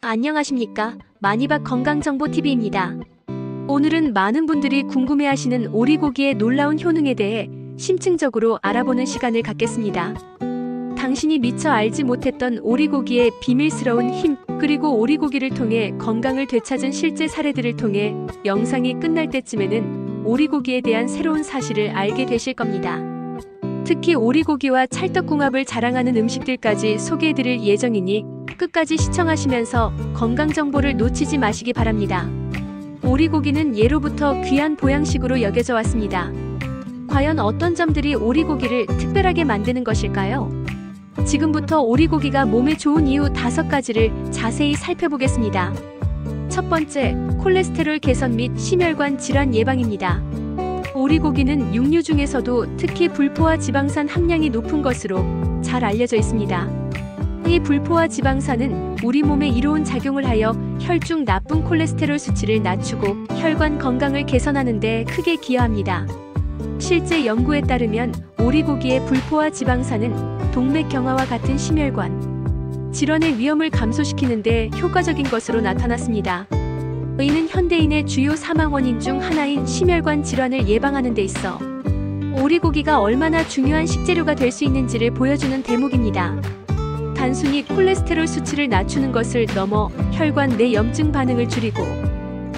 안녕하십니까. 마니박 건강정보TV입니다. 오늘은 많은 분들이 궁금해하시는 오리고기의 놀라운 효능에 대해 심층적으로 알아보는 시간을 갖겠습니다. 당신이 미처 알지 못했던 오리고기의 비밀스러운 힘, 그리고 오리고기를 통해 건강을 되찾은 실제 사례들을 통해 영상이 끝날 때쯤에는 오리고기에 대한 새로운 사실을 알게 되실 겁니다. 특히 오리고기와 찰떡궁합을 자랑하는 음식들까지 소개해드릴 예정이니 끝까지 시청하시면서 건강정보를 놓치지 마시기 바랍니다. 오리고기는 예로부터 귀한 보양식으로 여겨져 왔습니다. 과연 어떤 점들이 오리고기를 특별하게 만드는 것일까요? 지금부터 오리고기가 몸에 좋은 이유 5가지를 자세히 살펴보겠습니다. 첫 번째, 콜레스테롤 개선 및 심혈관 질환 예방입니다. 오리고기는 육류 중에서도 특히 불포화 지방산 함량이 높은 것으로 잘 알려져 있습니다. 이 불포화 지방산은 우리 몸에 이로운 작용을 하여 혈중 나쁜 콜레스테롤 수치를 낮추고 혈관 건강을 개선하는 데 크게 기여합니다. 실제 연구에 따르면 오리고기의 불포화 지방산은 동맥 경화와 같은 심혈관 질환의 위험을 감소시키는 데 효과적인 것으로 나타났습니다. 이는 현대인의 주요 사망 원인 중 하나인 심혈관 질환을 예방하는 데 있어 오리고기가 얼마나 중요한 식재료가 될 수 있는지를 보여주는 대목입니다. 단순히 콜레스테롤 수치를 낮추는 것을 넘어 혈관 내 염증 반응을 줄이고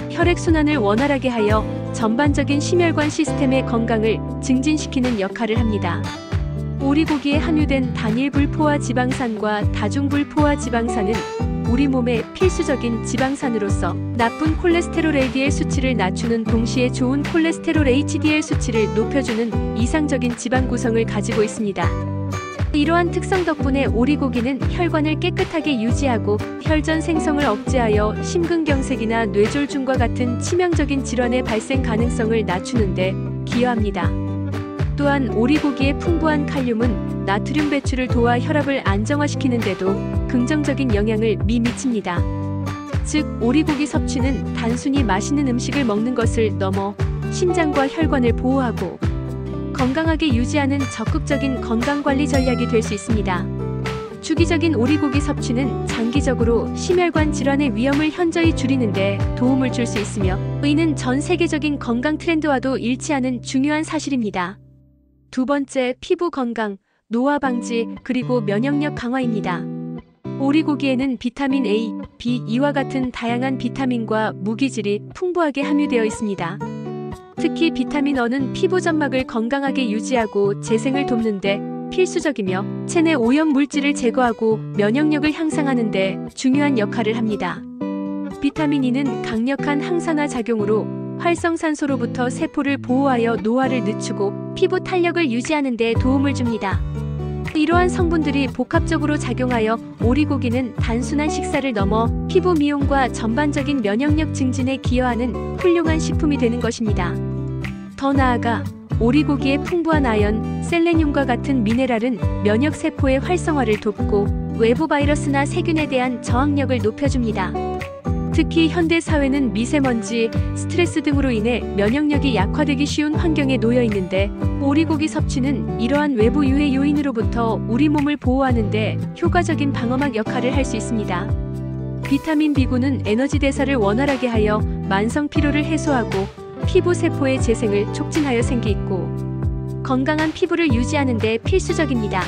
혈액순환을 원활하게 하여 전반적인 심혈관 시스템의 건강을 증진시키는 역할을 합니다. 오리고기에 함유된 단일 불포화 지방산과 다중 불포화 지방산은 우리 몸의 필수적인 지방산으로서 나쁜 콜레스테롤 LDL 수치를 낮추는 동시에 좋은 콜레스테롤 HDL 수치를 높여주는 이상적인 지방 구성을 가지고 있습니다. 이러한 특성 덕분에 오리고기는 혈관을 깨끗하게 유지하고 혈전 생성을 억제하여 심근경색이나 뇌졸중과 같은 치명적인 질환의 발생 가능성을 낮추는 데 기여합니다. 또한 오리고기의 풍부한 칼륨은 나트륨 배출을 도와 혈압을 안정화시키는 데도 긍정적인 영향을 미칩니다. 즉, 오리고기 섭취는 단순히 맛있는 음식을 먹는 것을 넘어 심장과 혈관을 보호하고 건강하게 유지하는 적극적인 건강관리 전략이 될 수 있습니다. 주기적인 오리고기 섭취는 장기적으로 심혈관 질환의 위험을 현저히 줄이는 데 도움을 줄 수 있으며 이는 전 세계적인 건강 트렌드와도 일치하는 중요한 사실입니다. 두 번째, 피부 건강, 노화 방지, 그리고 면역력 강화입니다. 오리고기에는 비타민 A, B, E와 같은 다양한 비타민과 무기질이 풍부하게 함유되어 있습니다. 특히 비타민 E는 피부 점막을 건강하게 유지하고 재생을 돕는 데 필수적이며 체내 오염 물질을 제거하고 면역력을 향상하는 데 중요한 역할을 합니다. 비타민 E는 강력한 항산화 작용으로 활성산소로부터 세포를 보호하여 노화를 늦추고 피부 탄력을 유지하는 데 도움을 줍니다. 이러한 성분들이 복합적으로 작용하여 오리고기는 단순한 식사를 넘어 피부 미용과 전반적인 면역력 증진에 기여하는 훌륭한 식품이 되는 것입니다. 더 나아가 오리고기의 풍부한 아연, 셀레늄과 같은 미네랄은 면역세포의 활성화를 돕고 외부 바이러스나 세균에 대한 저항력을 높여줍니다. 특히 현대 사회는 미세먼지, 스트레스 등으로 인해 면역력이 약화되기 쉬운 환경에 놓여 있는데 오리고기 섭취는 이러한 외부 유해 요인으로부터 우리 몸을 보호하는 데 효과적인 방어막 역할을 할 수 있습니다. 비타민 B군은 에너지 대사를 원활하게 하여 만성 피로를 해소하고 피부 세포의 재생을 촉진하여 생기있고 건강한 피부를 유지하는 데 필수적입니다.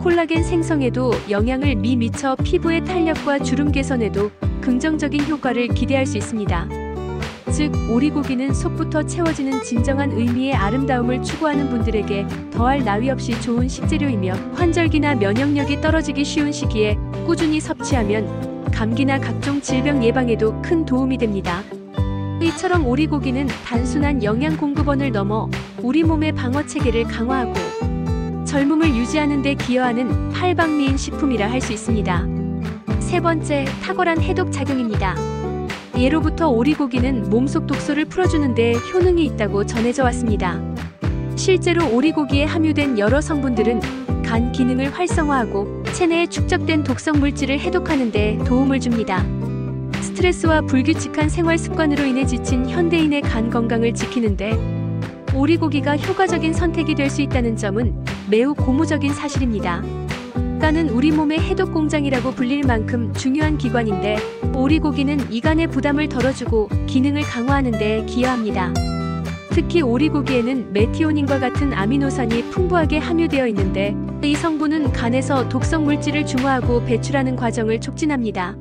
콜라겐 생성에도 영향을 미쳐 피부의 탄력과 주름 개선에도 긍정적인 효과를 기대할 수 있습니다. 즉, 오리고기는 속부터 채워지는 진정한 의미의 아름다움을 추구하는 분들에게 더할 나위 없이 좋은 식재료이며 환절기나 면역력이 떨어지기 쉬운 시기에 꾸준히 섭취하면 감기나 각종 질병 예방에도 큰 도움이 됩니다. 이처럼 오리고기는 단순한 영양 공급원을 넘어 우리 몸의 방어 체계를 강화하고 젊음을 유지하는 데 기여하는 팔방미인 식품이라 할 수 있습니다. 세 번째, 탁월한 해독 작용입니다. 예로부터 오리고기는 몸속 독소를 풀어주는 데 효능이 있다고 전해져 왔습니다. 실제로 오리고기에 함유된 여러 성분들은 간 기능을 활성화하고 체내에 축적된 독성 물질을 해독하는 데 도움을 줍니다. 스트레스와 불규칙한 생활 습관으로 인해 지친 현대인의 간 건강을 지키는데 오리고기가 효과적인 선택이 될 수 있다는 점은 매우 고무적인 사실입니다. 간은 우리 몸의 해독 공장이라고 불릴 만큼 중요한 기관인데 오리고기는 이간의 부담을 덜어주고 기능을 강화하는 데 기여합니다. 특히 오리고기에는 메티오닌과 같은 아미노산이 풍부하게 함유되어 있는데 이 성분은 간에서 독성 물질을 중화하고 배출하는 과정을 촉진합니다.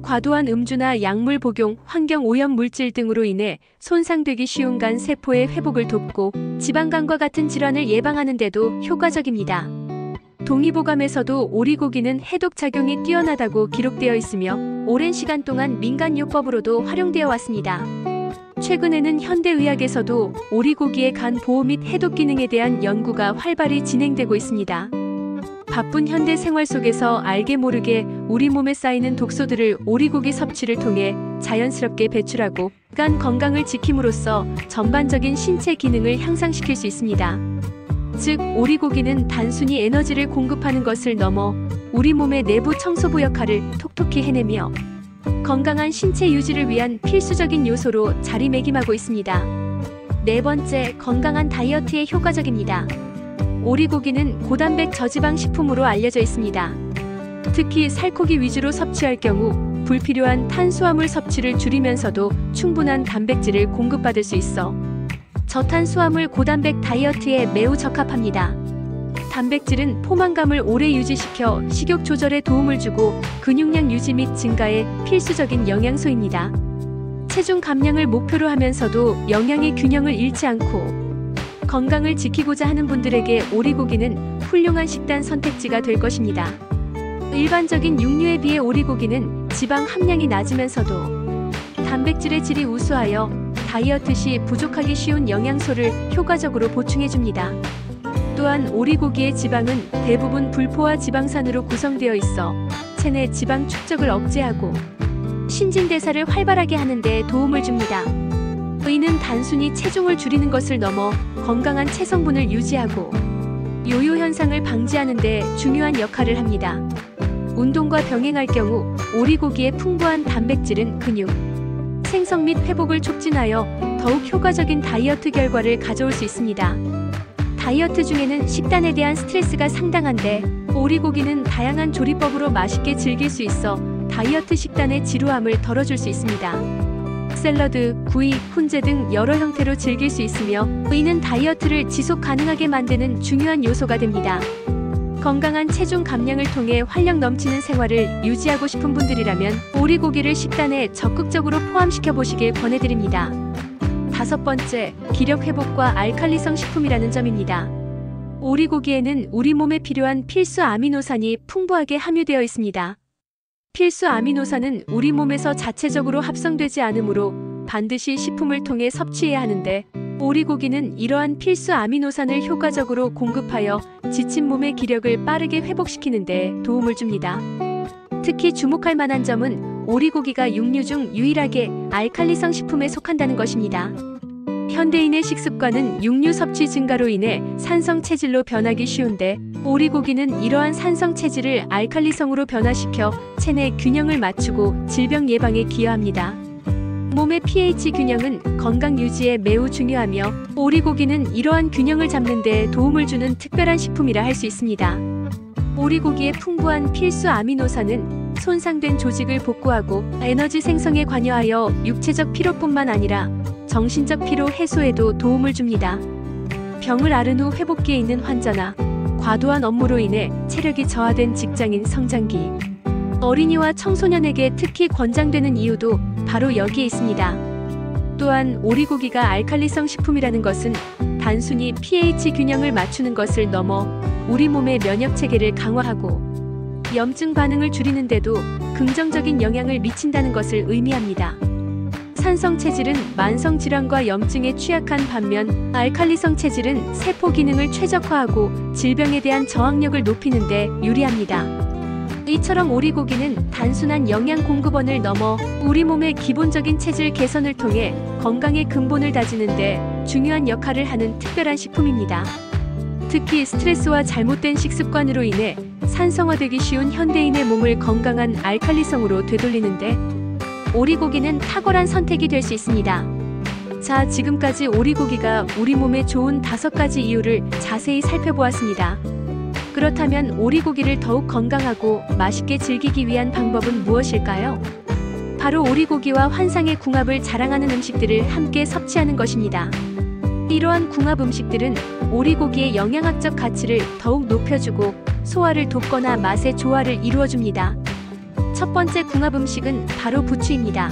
과도한 음주나 약물 복용, 환경 오염 물질 등으로 인해 손상되기 쉬운 간 세포의 회복을 돕고 지방간과 같은 질환을 예방하는 데도 효과적입니다. 동의보감에서도 오리고기는 해독 작용이 뛰어나다고 기록되어 있으며 오랜 시간 동안 민간요법으로도 활용되어 왔습니다. 최근에는 현대의학에서도 오리고기의 간 보호 및 해독 기능에 대한 연구가 활발히 진행되고 있습니다. 바쁜 현대 생활 속에서 알게 모르게 우리 몸에 쌓이는 독소들을 오리고기 섭취를 통해 자연스럽게 배출하고 간 건강을 지킴으로써 전반적인 신체 기능을 향상시킬 수 있습니다. 즉, 오리고기는 단순히 에너지를 공급하는 것을 넘어 우리 몸의 내부 청소부 역할을 톡톡히 해내며 건강한 신체 유지를 위한 필수적인 요소로 자리매김하고 있습니다. 네 번째, 건강한 다이어트에 효과적입니다. 오리고기는 고단백 저지방 식품으로 알려져 있습니다. 특히 살코기 위주로 섭취할 경우 불필요한 탄수화물 섭취를 줄이면서도 충분한 단백질을 공급받을 수 있어 저탄수화물 고단백 다이어트에 매우 적합합니다. 단백질은 포만감을 오래 유지시켜 식욕 조절에 도움을 주고 근육량 유지 및 증가에 필수적인 영양소입니다. 체중 감량을 목표로 하면서도 영양의 균형을 잃지 않고 건강을 지키고자 하는 분들에게 오리고기는 훌륭한 식단 선택지가 될 것입니다. 일반적인 육류에 비해 오리고기는 지방 함량이 낮으면서도 단백질의 질이 우수하여 다이어트 시 부족하기 쉬운 영양소를 효과적으로 보충해줍니다. 또한 오리고기의 지방은 대부분 불포화 지방산으로 구성되어 있어 체내 지방 축적을 억제하고 신진대사를 활발하게 하는 데 도움을 줍니다. 이는 단순히 체중을 줄이는 것을 넘어 건강한 체성분을 유지하고 요요 현상을 방지하는 데 중요한 역할을 합니다. 운동과 병행할 경우 오리고기의 풍부한 단백질은 근육 생성 및 회복을 촉진하여 더욱 효과적인 다이어트 결과를 가져올 수 있습니다. 다이어트 중에는 식단에 대한 스트레스가 상당한데 오리고기는 다양한 조리법으로 맛있게 즐길 수 있어 다이어트 식단의 지루함을 덜어줄 수 있습니다. 샐러드, 구이, 훈제 등 여러 형태로 즐길 수 있으며 이는 다이어트를 지속 가능하게 만드는 중요한 요소가 됩니다. 건강한 체중 감량을 통해 활력 넘치는 생활을 유지하고 싶은 분들이라면 오리고기를 식단에 적극적으로 포함시켜 보시길 권해드립니다. 다섯 번째, 기력 회복과 알칼리성 식품이라는 점입니다. 오리고기에는 우리 몸에 필요한 필수 아미노산이 풍부하게 함유되어 있습니다. 필수 아미노산은 우리 몸에서 자체적으로 합성되지 않으므로 반드시 식품을 통해 섭취해야 하는데 오리고기는 이러한 필수 아미노산을 효과적으로 공급하여 지친 몸의 기력을 빠르게 회복시키는 데 도움을 줍니다. 특히 주목할 만한 점은 오리고기가 육류 중 유일하게 알칼리성 식품에 속한다는 것입니다. 현대인의 식습관은 육류 섭취 증가로 인해 산성 체질로 변하기 쉬운데 오리고기는 이러한 산성 체질을 알칼리성으로 변화시켜 체내 균형을 맞추고 질병 예방에 기여합니다. 몸의 pH 균형은 건강 유지에 매우 중요하며 오리고기는 이러한 균형을 잡는 데 도움을 주는 특별한 식품이라 할 수 있습니다. 오리고기의 풍부한 필수 아미노산은 손상된 조직을 복구하고 에너지 생성에 관여하여 육체적 피로뿐만 아니라 정신적 피로 해소에도 도움을 줍니다. 병을 앓은 후 회복기에 있는 환자나 과도한 업무로 인해 체력이 저하된 직장인 성장기, 어린이와 청소년에게 특히 권장되는 이유도 바로 여기에 있습니다. 또한 오리고기가 알칼리성 식품이라는 것은 단순히 pH 균형을 맞추는 것을 넘어 우리 몸의 면역 체계를 강화하고 염증 반응을 줄이는 데도 긍정적인 영향을 미친다는 것을 의미합니다. 산성 체질은 만성 질환과 염증에 취약한 반면 알칼리성 체질은 세포 기능을 최적화하고 질병에 대한 저항력을 높이는 데 유리합니다. 이처럼 오리고기는 단순한 영양 공급원을 넘어 우리 몸의 기본적인 체질 개선을 통해 건강의 근본을 다지는 데 중요한 역할을 하는 특별한 식품입니다. 특히 스트레스와 잘못된 식습관으로 인해 산성화되기 쉬운 현대인의 몸을 건강한 알칼리성으로 되돌리는데 오리고기는 탁월한 선택이 될 수 있습니다. 자, 지금까지 오리고기가 우리 몸에 좋은 5가지 이유를 자세히 살펴보았습니다. 그렇다면 오리고기를 더욱 건강하고 맛있게 즐기기 위한 방법은 무엇일까요? 바로 오리고기와 환상의 궁합을 자랑하는 음식들을 함께 섭취하는 것입니다. 이러한 궁합 음식들은 오리고기의 영양학적 가치를 더욱 높여주고 소화를 돕거나 맛의 조화를 이루어줍니다. 첫 번째 궁합 음식은 바로 부추입니다.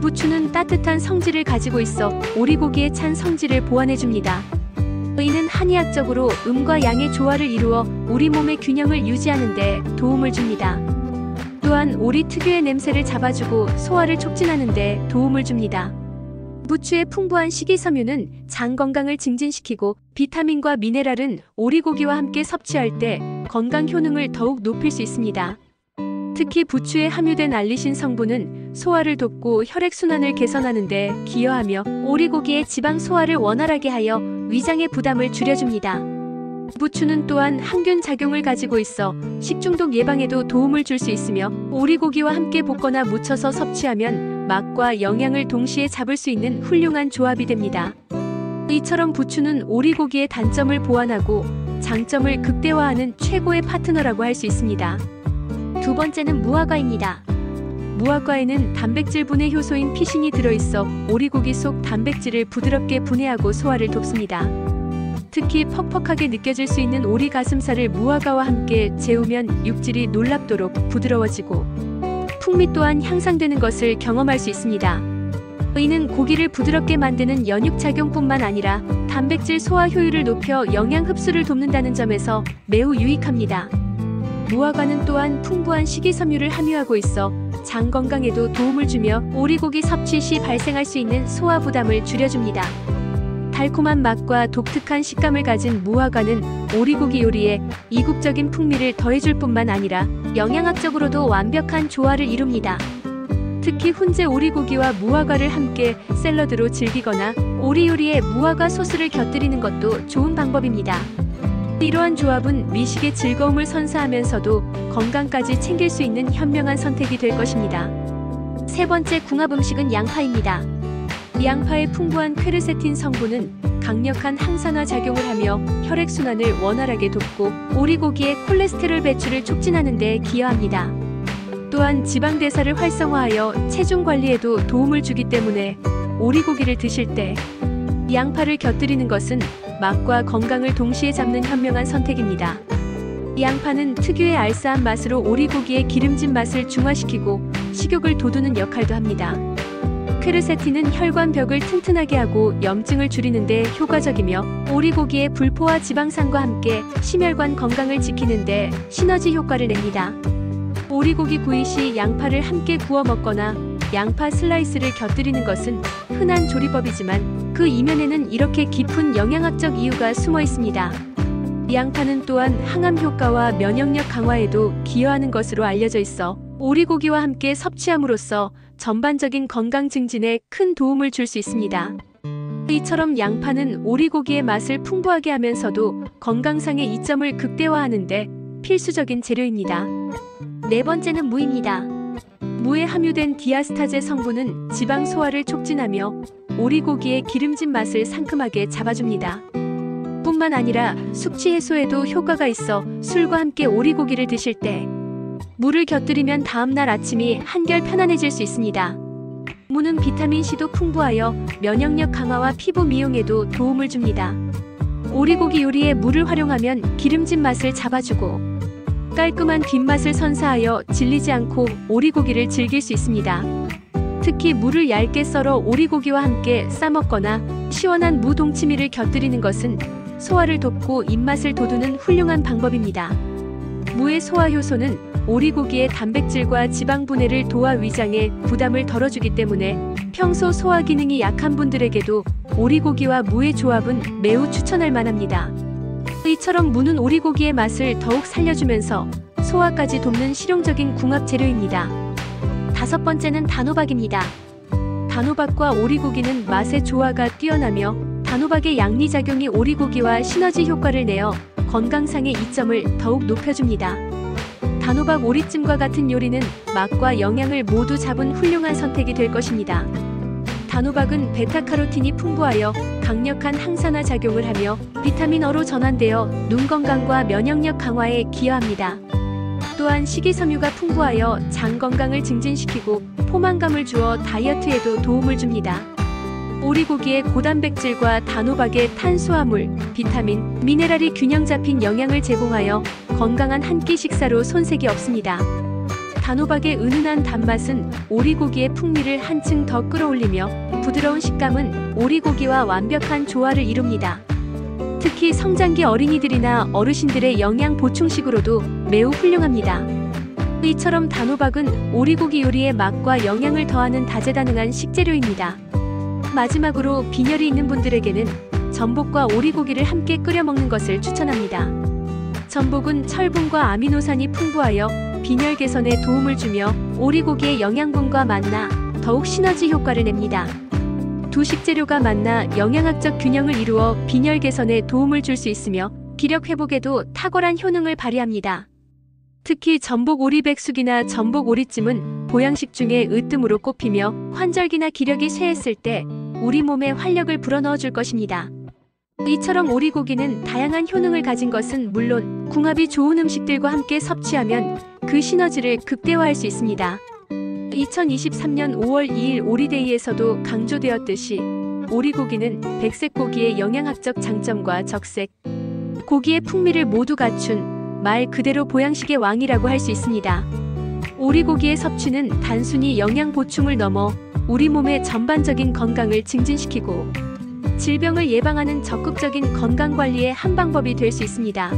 부추는 따뜻한 성질을 가지고 있어 오리고기의 찬 성질을 보완해줍니다. 이는 한의학적으로 음과 양의 조화를 이루어 우리 몸의 균형을 유지하는 데 도움을 줍니다. 또한 오리 특유의 냄새를 잡아주고 소화를 촉진하는 데 도움을 줍니다. 부추의 풍부한 식이섬유는 장 건강을 증진시키고 비타민과 미네랄은 오리고기와 함께 섭취할 때 건강 효능을 더욱 높일 수 있습니다. 특히 부추에 함유된 알리신 성분은 소화를 돕고 혈액순환을 개선하는 데 기여하며 오리고기의 지방 소화를 원활하게 하여 위장의 부담을 줄여줍니다. 부추는 또한 항균 작용을 가지고 있어 식중독 예방에도 도움을 줄 수 있으며 오리고기와 함께 볶거나 무쳐서 섭취하면 맛과 영양을 동시에 잡을 수 있는 훌륭한 조합이 됩니다. 이처럼 부추는 오리고기의 단점을 보완하고 장점을 극대화하는 최고의 파트너라고 할 수 있습니다. 두 번째는 무화과입니다. 무화과에는 단백질 분해 효소인 피신이 들어있어 오리고기 속 단백질을 부드럽게 분해하고 소화를 돕습니다. 특히 퍽퍽하게 느껴질 수 있는 오리 가슴살을 무화과와 함께 재우면 육질이 놀랍도록 부드러워지고 풍미 또한 향상되는 것을 경험할 수 있습니다. 이는 고기를 부드럽게 만드는 연육작용뿐만 아니라 단백질 소화 효율을 높여 영양 흡수를 돕는다는 점에서 매우 유익합니다. 무화과는 또한 풍부한 식이섬유를 함유하고 있어 장 건강에도 도움을 주며 오리고기 섭취 시 발생할 수 있는 소화 부담을 줄여줍니다. 달콤한 맛과 독특한 식감을 가진 무화과는 오리고기 요리에 이국적인 풍미를 더해줄 뿐만 아니라 영양학적으로도 완벽한 조화를 이룹니다. 특히 훈제 오리고기와 무화과를 함께 샐러드로 즐기거나 오리 요리에 무화과 소스를 곁들이는 것도 좋은 방법입니다. 이러한 조합은 미식의 즐거움을 선사하면서도 건강까지 챙길 수 있는 현명한 선택이 될 것입니다. 세 번째 궁합 음식은 양파입니다. 양파의 풍부한 퀘르세틴 성분은 강력한 항산화 작용을 하며 혈액순환을 원활하게 돕고 오리고기의 콜레스테롤 배출을 촉진하는 데 기여합니다. 또한 지방대사를 활성화하여 체중 관리에도 도움을 주기 때문에 오리고기를 드실 때 양파를 곁들이는 것은 맛과 건강을 동시에 잡는 현명한 선택입니다. 양파는 특유의 알싸한 맛으로 오리고기의 기름진 맛을 중화시키고 식욕을 돋우는 역할도 합니다. 퀘르세틴은 혈관벽을 튼튼하게 하고 염증을 줄이는 데 효과적이며 오리고기의 불포화 지방산과 함께 심혈관 건강을 지키는 데 시너지 효과를 냅니다. 오리고기 구이 시 양파를 함께 구워 먹거나 양파 슬라이스를 곁들이는 것은 흔한 조리법이지만 그 이면에는 이렇게 깊은 영양학적 이유가 숨어 있습니다. 양파는 또한 항암 효과와 면역력 강화에도 기여하는 것으로 알려져 있어 오리고기와 함께 섭취함으로써 전반적인 건강 증진에 큰 도움을 줄 수 있습니다. 이처럼 양파는 오리고기의 맛을 풍부하게 하면서도 건강상의 이점을 극대화하는 데 필수적인 재료입니다. 네 번째는 무입니다. 무에 함유된 디아스타제 성분은 지방 소화를 촉진하며 오리고기의 기름진 맛을 상큼하게 잡아줍니다. 뿐만 아니라 숙취 해소에도 효과가 있어 술과 함께 오리고기를 드실 때 무를 곁들이면 다음날 아침이 한결 편안해질 수 있습니다. 무는 비타민C도 풍부하여 면역력 강화와 피부 미용에도 도움을 줍니다. 오리고기 요리에 무를 활용하면 기름진 맛을 잡아주고 깔끔한 뒷맛을 선사하여 질리지 않고 오리고기를 즐길 수 있습니다. 특히 무를 얇게 썰어 오리고기와 함께 싸먹거나 시원한 무 동치미를 곁들이는 것은 소화를 돕고 입맛을 돋우는 훌륭한 방법입니다. 무의 소화 효소는 오리고기의 단백질과 지방 분해를 도와 위장에 부담을 덜어주기 때문에 평소 소화 기능이 약한 분들에게도 오리고기와 무의 조합은 매우 추천할 만합니다. 이처럼 무는 오리고기의 맛을 더욱 살려주면서 소화까지 돕는 실용적인 궁합 재료입니다. 다섯 번째는 단호박입니다. 단호박과 오리고기는 맛의 조화가 뛰어나며 단호박의 양리작용이 오리고기와 시너지 효과를 내어 건강상의 이점을 더욱 높여줍니다. 단호박 오리찜과 같은 요리는 맛과 영양을 모두 잡은 훌륭한 선택이 될 것입니다. 단호박은 베타카로틴이 풍부하여 강력한 항산화 작용을 하며 비타민 어로 전환되어 눈 건강과 면역력 강화에 기여합니다. 또한 식이섬유가 풍부하여 장 건강을 증진시키고 포만감을 주어 다이어트에도 도움을 줍니다. 오리고기의 고단백질과 단호박의 탄수화물, 비타민, 미네랄이 균형 잡힌 영양을 제공하여 건강한 한 끼 식사로 손색이 없습니다. 단호박의 은은한 단맛은 오리고기의 풍미를 한층 더 끌어올리며 부드러운 식감은 오리고기와 완벽한 조화를 이룹니다. 특히 성장기 어린이들이나 어르신들의 영양 보충식으로도 매우 훌륭합니다. 이처럼 단호박은 오리고기 요리의 맛과 영양을 더하는 다재다능한 식재료입니다. 마지막으로 빈혈이 있는 분들에게는 전복과 오리고기를 함께 끓여 먹는 것을 추천합니다. 전복은 철분과 아미노산이 풍부하여 빈혈 개선에 도움을 주며 오리고기의 영양분과 만나 더욱 시너지 효과를 냅니다. 두 식재료가 만나 영양학적 균형을 이루어 빈혈 개선에 도움을 줄 수 있으며 기력 회복에도 탁월한 효능을 발휘합니다. 특히 전복 오리백숙이나 전복 오리찜은 보양식 중에 으뜸으로 꼽히며 환절기나 기력이 쇠했을 때 우리 몸에 활력을 불어넣어 줄 것입니다. 이처럼 오리고기는 다양한 효능을 가진 것은 물론 궁합이 좋은 음식들과 함께 섭취하면 그 시너지를 극대화할 수 있습니다. 2023년 5월 2일 오리데이에서도 강조되었듯이 오리고기는 백색고기의 영양학적 장점과 적색, 고기의 풍미를 모두 갖춘 말 그대로 보양식의 왕이라고 할 수 있습니다. 오리고기의 섭취는 단순히 영양 보충을 넘어 우리 몸의 전반적인 건강을 증진시키고 질병을 예방하는 적극적인 건강관리의 한 방법이 될 수 있습니다.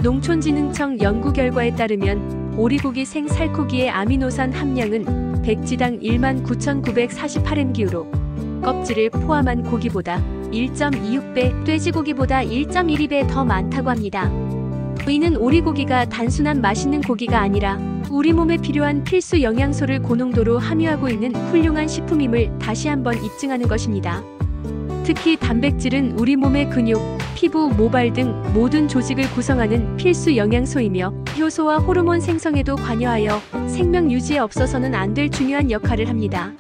농촌진흥청 연구 결과에 따르면 오리고기 생살코기의 아미노산 함량은 백지당 19,948mg로 껍질을 포함한 고기보다 1.26배, 돼지고기보다 1.12배 더 많다고 합니다. 이는 오리고기가 단순한 맛있는 고기가 아니라 우리 몸에 필요한 필수 영양소를 고농도로 함유하고 있는 훌륭한 식품임을 다시 한번 입증하는 것입니다. 특히 단백질은 우리 몸의 근육, 피부, 모발 등 모든 조직을 구성하는 필수 영양소이며 효소와 호르몬 생성에도 관여하여 생명 유지에 없어서는 안 될 중요한 역할을 합니다.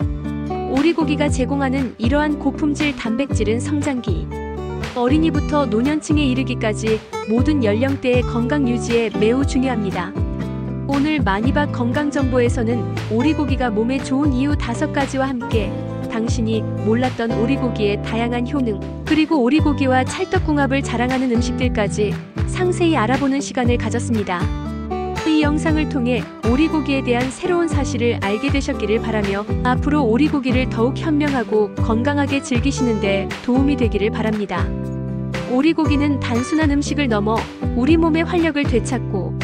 오리고기가 제공하는 이러한 고품질 단백질은 성장기, 어린이부터 노년층에 이르기까지 모든 연령대의 건강 유지에 매우 중요합니다. 오늘 마니박 건강정보에서는 오리고기가 몸에 좋은 이유 5가지와 함께 당신이 몰랐던 오리고기의 다양한 효능, 그리고 오리고기와 찰떡궁합을 자랑하는 음식들까지 상세히 알아보는 시간을 가졌습니다. 이 영상을 통해 오리고기에 대한 새로운 사실을 알게 되셨기를 바라며 앞으로 오리고기를 더욱 현명하고 건강하게 즐기시는 데 도움이 되기를 바랍니다. 오리고기는 단순한 음식을 넘어 우리 몸의 활력을 되찾고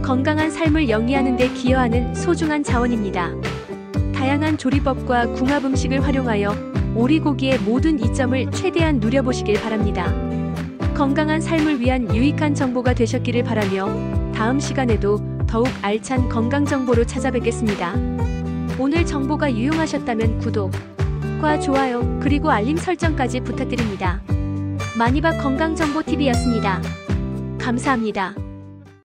건강한 삶을 영위하는 데 기여하는 소중한 자원입니다. 다양한 조리법과 궁합 음식을 활용하여 오리고기의 모든 이점을 최대한 누려보시길 바랍니다. 건강한 삶을 위한 유익한 정보가 되셨기를 바라며 다음 시간에도 더욱 알찬 건강 정보로 찾아뵙겠습니다. 오늘 정보가 유용하셨다면 구독과 좋아요 그리고 알림 설정까지 부탁드립니다. 마니박 건강정보TV였습니다. 감사합니다.